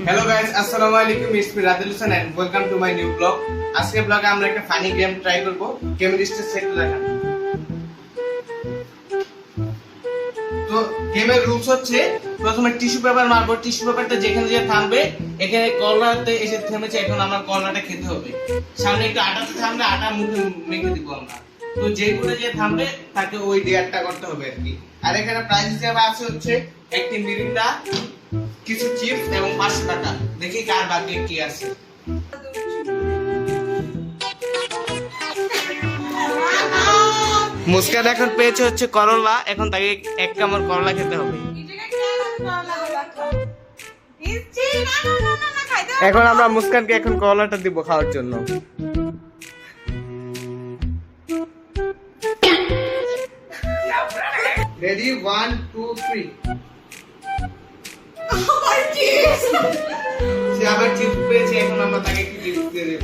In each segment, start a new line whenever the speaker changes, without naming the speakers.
Hello guys, আসসালামু আলাইকুম। It's me Radil Hossain and welcome to my new blog. আজকে ব্লগে আমরা একটা ফানি গেম ট্রাই করব। গেমের স্টেজ সেট দেখান। তো গেমের রুলস হচ্ছে প্রথমে টিস্যু পেপার মারবো, টিস্যু পেপারটা যেখানে যে থামবে, এখানে কর্নারতে এসে থেমেছে, এখন আমার কর্নারটা খেতে হবে। সামনে একটু আটাতে থামলে আটা মুখে মেখে দিব আমরা। তো যে করে যে থামবে তাকে ওই ডেয়ারটা করতে হবে আর কি। আর এখানে প্রাইস হিসেবে আছে হচ্ছে একটি মিরিন্ডা, কিছু চিপস এবং 500 টাকা। দেখি কার ভাগ্যে কি আছে। মুস্কান এখন পেয়েছে হচ্ছে করলা, এখন তাকে এক কামড় করলা খেতে হবে। এখন আমরা মুস্কানকে এখন করলাটা দিব খাওয়ার জন্য। রেডি 1 2 3। সে আবার চিপস পেয়েছে, এখন আমরা তাকে একটু চিপস দিয়ে দেব।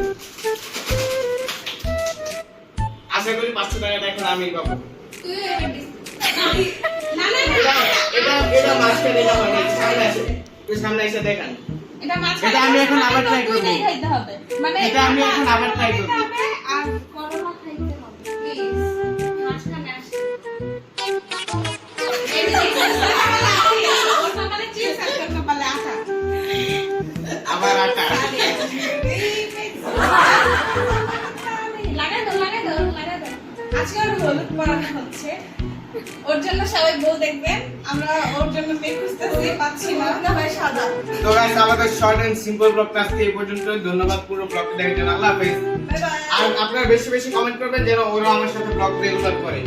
আশা করি 500 টাকাটা এখন আমি পাবো। এটা মাস্টার, এটা মানে সামনে আছে, তুই সামনে এসে দেখান। এটা আমি এখন আবার ট্রাই করব। মানে এটা আমি এখন আবার ট্রাই করব।
আর করলা খাইতে হবে প্লিজ। মাঝখানে আসে
আবার আটা।
আজকে ওর হলুদ পরানো হচ্ছে, ওর জন্য সবাই বউ দেখবেন। আমরা ওর জন্য মেয়ে খুঁজতেছি, পাচ্ছি না, ভাই সাদা।
তো গাইস, আমাদের শর্ট এন্ড সিম্পল ব্লগটা আজকে এই পর্যন্ত। ধন্যবাদ পুরো ব্লগটা দেখার জন্য। আল্লাহ হাফেজ।
Bye bye.
আর আপনারা বেশি বেশি কমেন্ট করবেন যেন ওরা আমার সাথে ব্লগ রেগুলার করে।